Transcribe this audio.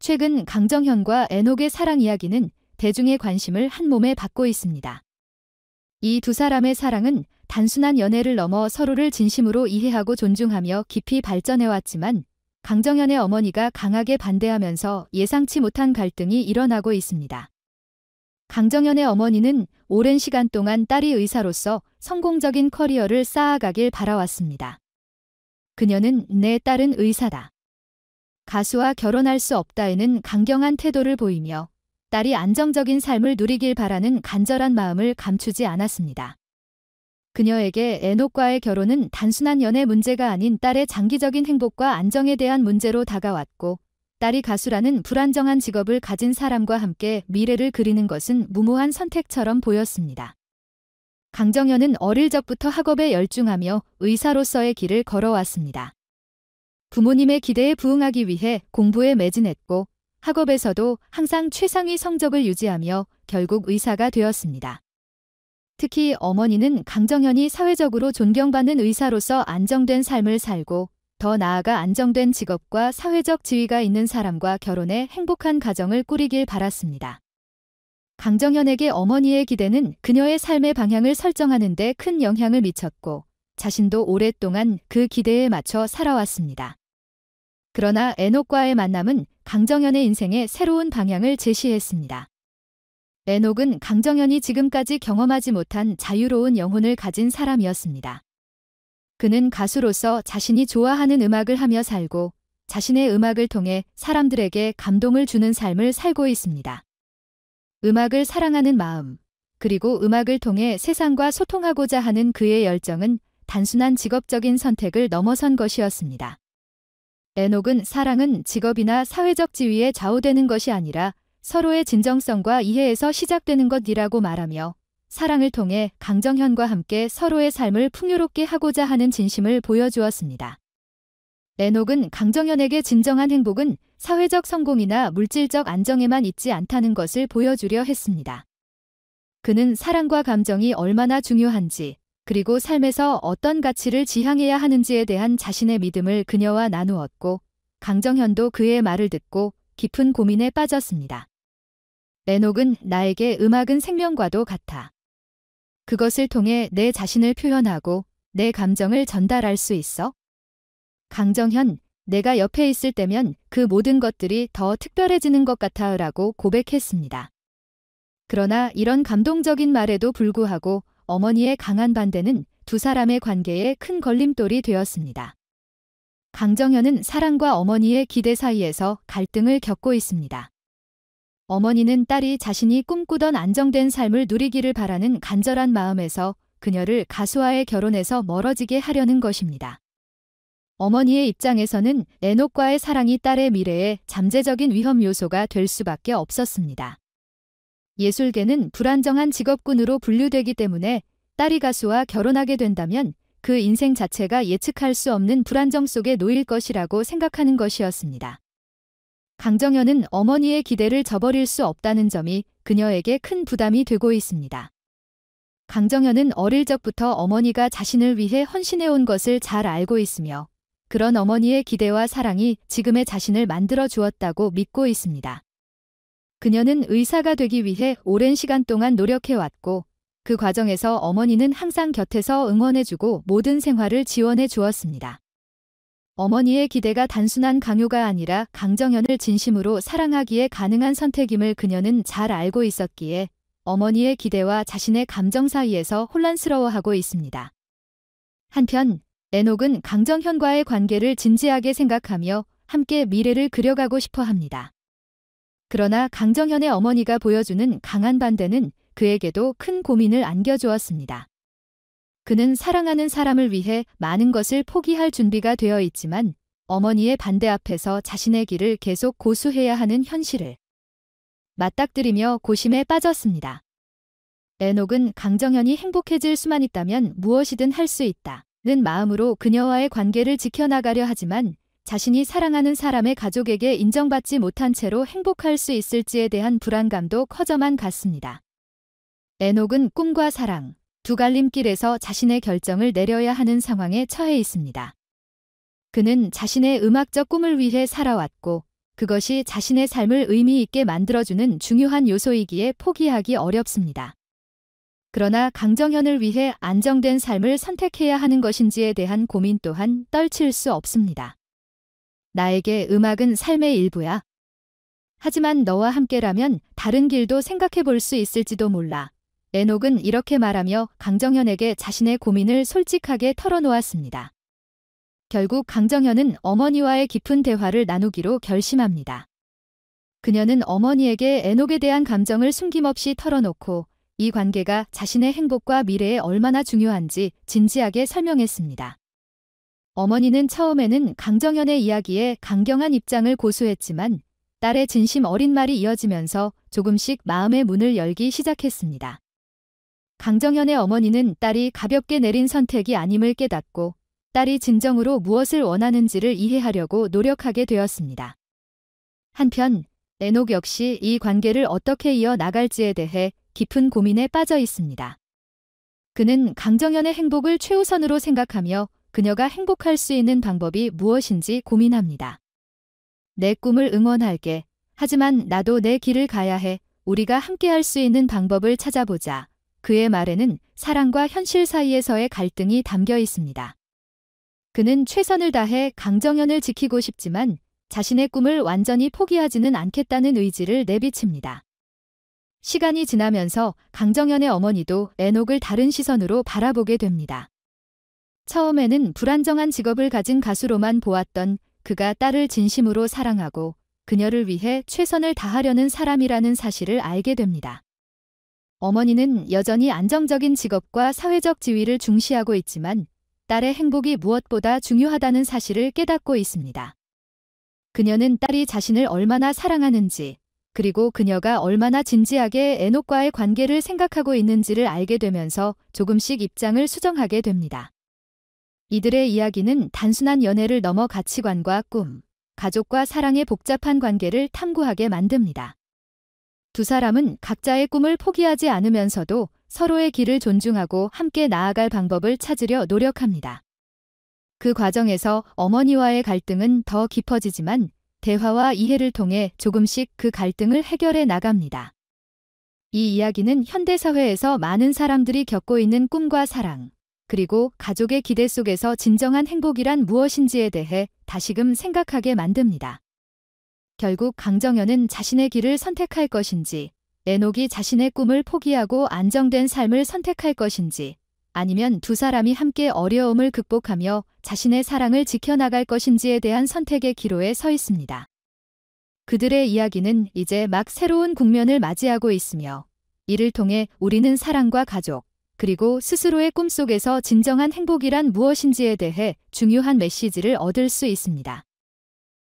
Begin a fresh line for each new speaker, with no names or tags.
최근 강정현과 에녹의 사랑 이야기는 대중의 관심을 한몸에 받고 있습니다. 이 두 사람의 사랑은 단순한 연애를 넘어 서로를 진심으로 이해하고 존중하며 깊이 발전해왔지만 강정현의 어머니가 강하게 반대하면서 예상치 못한 갈등이 일어나고 있습니다. 강정현의 어머니는 오랜 시간 동안 딸이 의사로서 성공적인 커리어를 쌓아가길 바라왔습니다. 그녀는 내 딸은 의사다. 가수와 결혼할 수 없다에는 강경한 태도를 보이며 딸이 안정적인 삶을 누리길 바라는 간절한 마음을 감추지 않았습니다. 그녀에게 에녹과의 결혼은 단순한 연애 문제가 아닌 딸의 장기적인 행복과 안정에 대한 문제로 다가왔고 딸이 가수라는 불안정한 직업을 가진 사람과 함께 미래를 그리는 것은 무모한 선택처럼 보였습니다. 강정현은 어릴 적부터 학업에 열중하며 의사로서의 길을 걸어왔습니다. 부모님의 기대에 부응하기 위해 공부에 매진했고 학업에서도 항상 최상위 성적을 유지하며 결국 의사가 되었습니다. 특히 어머니는 강정현이 사회적으로 존경받는 의사로서 안정된 삶을 살고 더 나아가 안정된 직업과 사회적 지위가 있는 사람과 결혼해 행복한 가정을 꾸리길 바랐습니다. 강정현에게 어머니의 기대는 그녀의 삶의 방향을 설정하는 데 큰 영향을 미쳤고 자신도 오랫동안 그 기대에 맞춰 살아왔습니다. 그러나 에녹과의 만남은 강정현의 인생에 새로운 방향을 제시했습니다. 에녹은 강정현이 지금까지 경험하지 못한 자유로운 영혼을 가진 사람이었습니다. 그는 가수로서 자신이 좋아하는 음악을 하며 살고 자신의 음악을 통해 사람들에게 감동을 주는 삶을 살고 있습니다. 음악을 사랑하는 마음, 그리고 음악을 통해 세상과 소통하고자 하는 그의 열정은 단순한 직업적인 선택을 넘어선 것이었습니다. 에녹은 사랑은 직업이나 사회적 지위에 좌우되는 것이 아니라 서로의 진정성과 이해에서 시작되는 것이라고 말하며 사랑을 통해 강정현과 함께 서로의 삶을 풍요롭게 하고자 하는 진심을 보여주었습니다. 에녹은 강정현에게 진정한 행복은 사회적 성공이나 물질적 안정에만 있지 않다는 것을 보여주려 했습니다. 그는 사랑과 감정이 얼마나 중요한지, 그리고 삶에서 어떤 가치를 지향해야 하는지에 대한 자신의 믿음을 그녀와 나누었고 강정현도 그의 말을 듣고 깊은 고민에 빠졌습니다. 에녹은 나에게 음악은 생명과도 같아. 그것을 통해 내 자신을 표현하고 내 감정을 전달할 수 있어? 강정현, 내가 옆에 있을 때면 그 모든 것들이 더 특별해지는 것 같아 라고 고백했습니다. 그러나 이런 감동적인 말에도 불구하고 어머니의 강한 반대는 두 사람의 관계에 큰 걸림돌이 되었습니다. 강정현은 사랑과 어머니의 기대 사이에서 갈등을 겪고 있습니다. 어머니는 딸이 자신이 꿈꾸던 안정된 삶을 누리기를 바라는 간절한 마음에서 그녀를 가수와의 결혼에서 멀어지게 하려는 것입니다. 어머니의 입장에서는 에녹과의 사랑이 딸의 미래에 잠재적인 위험 요소가 될 수밖에 없었습니다. 예술계는 불안정한 직업군으로 분류되기 때문에 딸이 가수와 결혼하게 된다면 그 인생 자체가 예측할 수 없는 불안정 속에 놓일 것이라고 생각하는 것이었습니다. 강정현은 어머니의 기대를 저버릴 수 없다는 점이 그녀에게 큰 부담이 되고 있습니다. 강정현은 어릴 적부터 어머니가 자신을 위해 헌신해온 것을 잘 알고 있으며 그런 어머니의 기대와 사랑이 지금의 자신을 만들어 주었다고 믿고 있습니다. 그녀는 의사가 되기 위해 오랜 시간 동안 노력해왔고 그 과정에서 어머니는 항상 곁에서 응원해주고 모든 생활을 지원해 주었습니다. 어머니의 기대가 단순한 강요가 아니라 강정현을 진심으로 사랑하기에 가능한 선택임을 그녀는 잘 알고 있었기에 어머니의 기대와 자신의 감정 사이에서 혼란스러워하고 있습니다. 한편 에녹은 강정현과의 관계를 진지하게 생각하며 함께 미래를 그려가고 싶어 합니다. 그러나 강정현의 어머니가 보여주는 강한 반대는 그에게도 큰 고민을 안겨주었습니다. 그는 사랑하는 사람을 위해 많은 것을 포기할 준비가 되어 있지만 어머니의 반대 앞에서 자신의 길을 계속 고수해야 하는 현실을 맞닥뜨리며 고심에 빠졌습니다. 에녹은 강정현이 행복해질 수만 있다면 무엇이든 할 수 있다는 마음으로 그녀와의 관계를 지켜나가려 하지만 자신이 사랑하는 사람의 가족에게 인정받지 못한 채로 행복할 수 있을지에 대한 불안감도 커져만 갔습니다. 에녹은 꿈과 사랑, 두 갈림길에서 자신의 결정을 내려야 하는 상황에 처해 있습니다. 그는 자신의 음악적 꿈을 위해 살아왔고 그것이 자신의 삶을 의미 있게 만들어주는 중요한 요소이기에 포기하기 어렵습니다. 그러나 강정현을 위해 안정된 삶을 선택해야 하는 것인지에 대한 고민 또한 떨칠 수 없습니다. 나에게 음악은 삶의 일부야. 하지만 너와 함께라면 다른 길도 생각해 볼 수 있을지도 몰라. 에녹은 이렇게 말하며 강정현에게 자신의 고민을 솔직하게 털어놓았습니다. 결국 강정현은 어머니와의 깊은 대화를 나누기로 결심합니다. 그녀는 어머니에게 에녹에 대한 감정을 숨김없이 털어놓고 이 관계가 자신의 행복과 미래에 얼마나 중요한지 진지하게 설명했습니다. 어머니는 처음에는 강정현의 이야기에 강경한 입장을 고수했지만 딸의 진심 어린 말이 이어지면서 조금씩 마음의 문을 열기 시작했습니다. 강정현의 어머니는 딸이 가볍게 내린 선택이 아님을 깨닫고 딸이 진정으로 무엇을 원하는지를 이해하려고 노력하게 되었습니다. 한편 에녹 역시 이 관계를 어떻게 이어나갈지에 대해 깊은 고민에 빠져 있습니다. 그는 강정현의 행복을 최우선으로 생각하며 그녀가 행복할 수 있는 방법이 무엇인지 고민합니다. 내 꿈을 응원할게. 하지만 나도 내 길을 가야 해. 우리가 함께할 수 있는 방법을 찾아보자. 그의 말에는 사랑과 현실 사이에서의 갈등이 담겨 있습니다. 그는 최선을 다해 강정현을 지키고 싶지만 자신의 꿈을 완전히 포기하지는 않겠다는 의지를 내비칩니다. 시간이 지나면서 강정현의 어머니도 에녹을 다른 시선으로 바라보게 됩니다. 처음에는 불안정한 직업을 가진 가수로만 보았던 그가 딸을 진심으로 사랑하고 그녀를 위해 최선을 다하려는 사람이라는 사실을 알게 됩니다. 어머니는 여전히 안정적인 직업과 사회적 지위를 중시하고 있지만 딸의 행복이 무엇보다 중요하다는 사실을 깨닫고 있습니다. 그녀는 딸이 자신을 얼마나 사랑하는지 그리고 그녀가 얼마나 진지하게 에녹과의 관계를 생각하고 있는지를 알게 되면서 조금씩 입장을 수정하게 됩니다. 이들의 이야기는 단순한 연애를 넘어 가치관과 꿈, 가족과 사랑의 복잡한 관계를 탐구하게 만듭니다. 두 사람은 각자의 꿈을 포기하지 않으면서도 서로의 길을 존중하고 함께 나아갈 방법을 찾으려 노력합니다. 그 과정에서 어머니와의 갈등은 더 깊어지지만 대화와 이해를 통해 조금씩 그 갈등을 해결해 나갑니다. 이 이야기는 현대사회에서 많은 사람들이 겪고 있는 꿈과 사랑, 그리고 가족의 기대 속에서 진정한 행복이란 무엇인지에 대해 다시금 생각하게 만듭니다. 결국 강정현은 자신의 길을 선택할 것인지, 에녹이 자신의 꿈을 포기하고 안정된 삶을 선택할 것인지, 아니면 두 사람이 함께 어려움을 극복하며 자신의 사랑을 지켜나갈 것인지에 대한 선택의 기로에 서 있습니다. 그들의 이야기는 이제 막 새로운 국면을 맞이하고 있으며 이를 통해 우리는 사랑과 가족, 그리고 스스로의 꿈속에서 진정한 행복이란 무엇인지에 대해 중요한 메시지를 얻을 수 있습니다.